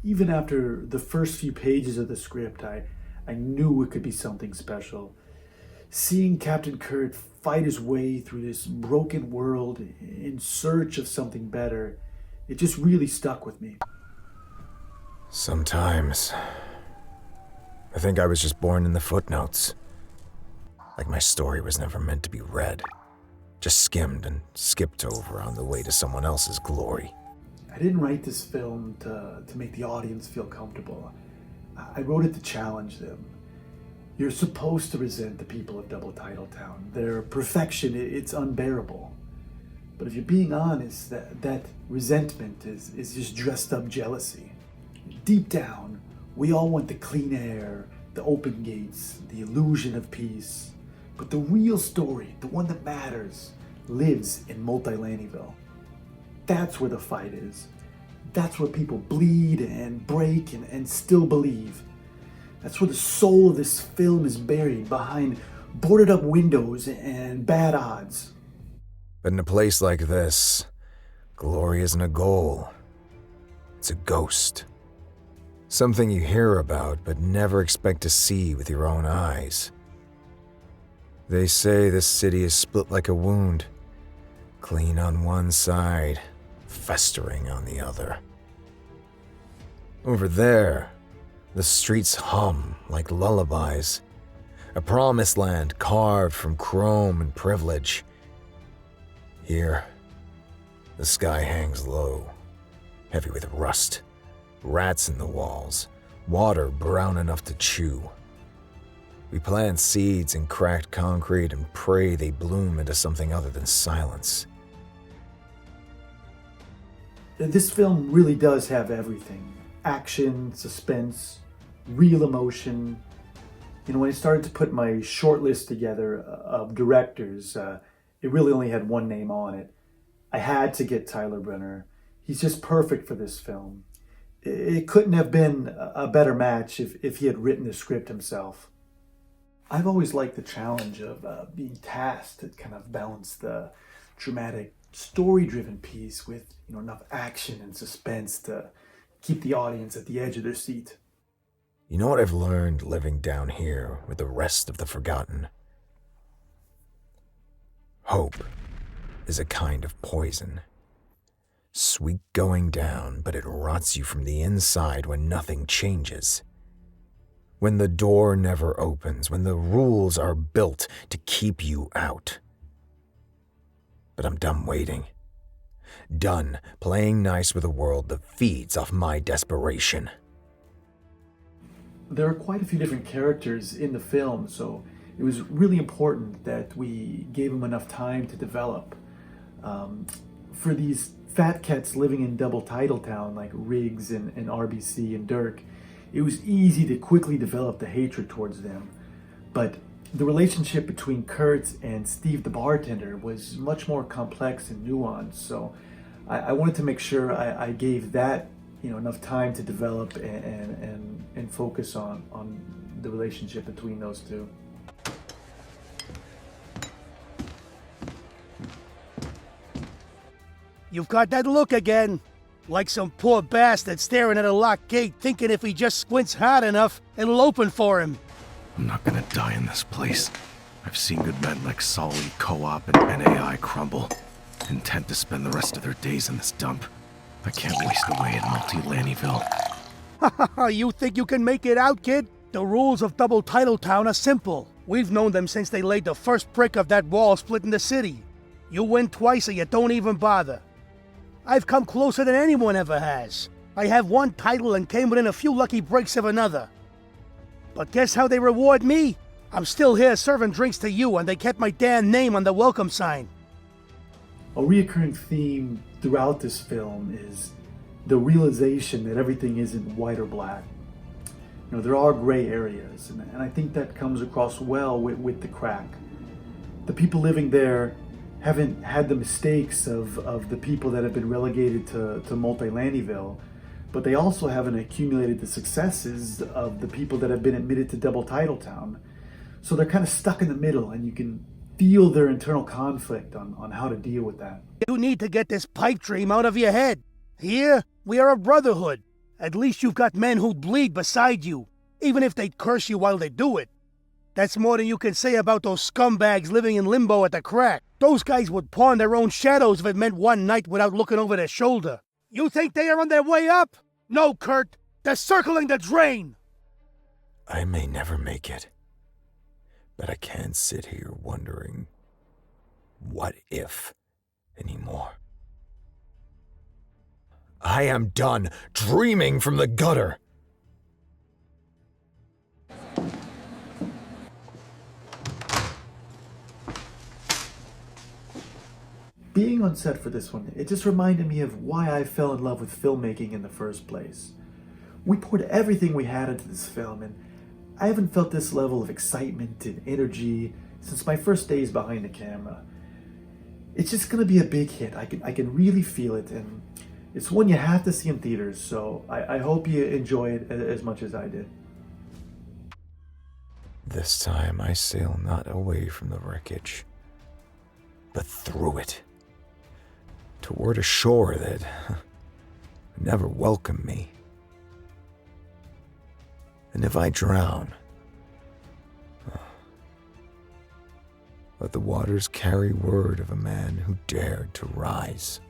Even after the first few pages of the script, I knew it could be something special. Seeing Captain Kurt fight his way through this broken world in search of something better, it just really stuck with me. Sometimes, I think I was just born in the footnotes. Like my story was never meant to be read, just skimmed and skipped over on the way to someone else's glory. I didn't write this film to make the audience feel comfortable. I wrote it to challenge them. You're supposed to resent the people of Double Titletown. Their perfection, it's unbearable. But if you're being honest, that resentment is just dressed up jealousy. Deep down, we all want the clean air, the open gates, the illusion of peace. But the real story, the one that matters, lives in Multi-Lannyville. That's where the fight is. That's where people bleed and break and still believe. That's where the soul of this film is buried behind boarded up windows and bad odds. But in a place like this, glory isn't a goal. It's a ghost. Something you hear about but never expect to see with your own eyes. They say this city is split like a wound, clean on one side, festering on the other. Over there, the streets hum like lullabies, a promised land carved from chrome and privilege. Here, the sky hangs low, heavy with rust, rats in the walls, water brown enough to chew. We plant seeds in cracked concrete and pray they bloom into something other than silence. This film really does have everything. Action, suspense, real emotion. When I started to put my short list together of directors, it really only had one name on it. I had to get Tyler Brenner. He's just perfect for this film. It couldn't have been a better match if he had written the script himself. I've always liked the challenge of being tasked to kind of balance the dramatic, story-driven piece with enough action and suspense to keep the audience at the edge of their seat. You know what I've learned living down here with the rest of the Forgotten? Hope is a kind of poison. Sweet going down, but it rots you from the inside when nothing changes. When the door never opens, when the rules are built to keep you out. But I'm done waiting. Done playing nice with a world that feeds off my desperation. There are quite a few different characters in the film, so it was really important that we gave them enough time to develop. For these fat cats living in Double Titletown like Riggs and RBC and Dirk, it was easy to quickly develop the hatred towards them. But the relationship between Kurt and Steve the bartender was much more complex and nuanced, so I wanted to make sure I gave that enough time to develop and focus on the relationship between those two. You've got that look again. Like some poor bastard staring at a locked gate thinking if he just squints hard enough, it'll open for him. I'm not gonna die in this place. I've seen good men like Solly, Co-op, and NAI crumble, content to spend the rest of their days in this dump. I can't waste away in Multi-Lannyville. You think you can make it out, kid? The rules of Double Titletown are simple. We've known them since they laid the first brick of that wall splitting the city. You win twice or you don't even bother. I've come closer than anyone ever has. I have one title and came within a few lucky breaks of another. But guess how they reward me? I'm still here serving drinks to you and they kept my damn name on the welcome sign. A reoccurring theme throughout this film is the realization that everything isn't white or black. There are gray areas, and I think that comes across well with the crack. The people living there haven't had the mistakes of the people that have been relegated to Multi-Lannyville, but they also haven't accumulated the successes of the people that have been admitted to Double Titletown. So they're kind of stuck in the middle, and you can feel their internal conflict on how to deal with that. You need to get this pipe dream out of your head. Here, we are a brotherhood. At least you've got men who'd bleed beside you, even if they'd curse you while they do it. That's more than you can say about those scumbags living in limbo at the crack. Those guys would pawn their own shadows if it meant one night without looking over their shoulder. You think they are on their way up? No, Kurt. They're circling the drain. I may never make it, but I can't sit here wondering, what if anymore. I am done dreaming from the gutter. Being on set for this one, it just reminded me of why I fell in love with filmmaking in the first place. We poured everything we had into this film, and I haven't felt this level of excitement and energy since my first days behind the camera. It's just gonna be a big hit. I can really feel it, and it's one you have to see in theaters, so I hope you enjoy it as much as I did. This time I sail not away from the wreckage, but through it, toward a shore that never welcomed me. And if I drown, let the waters carry word of a man who dared to rise.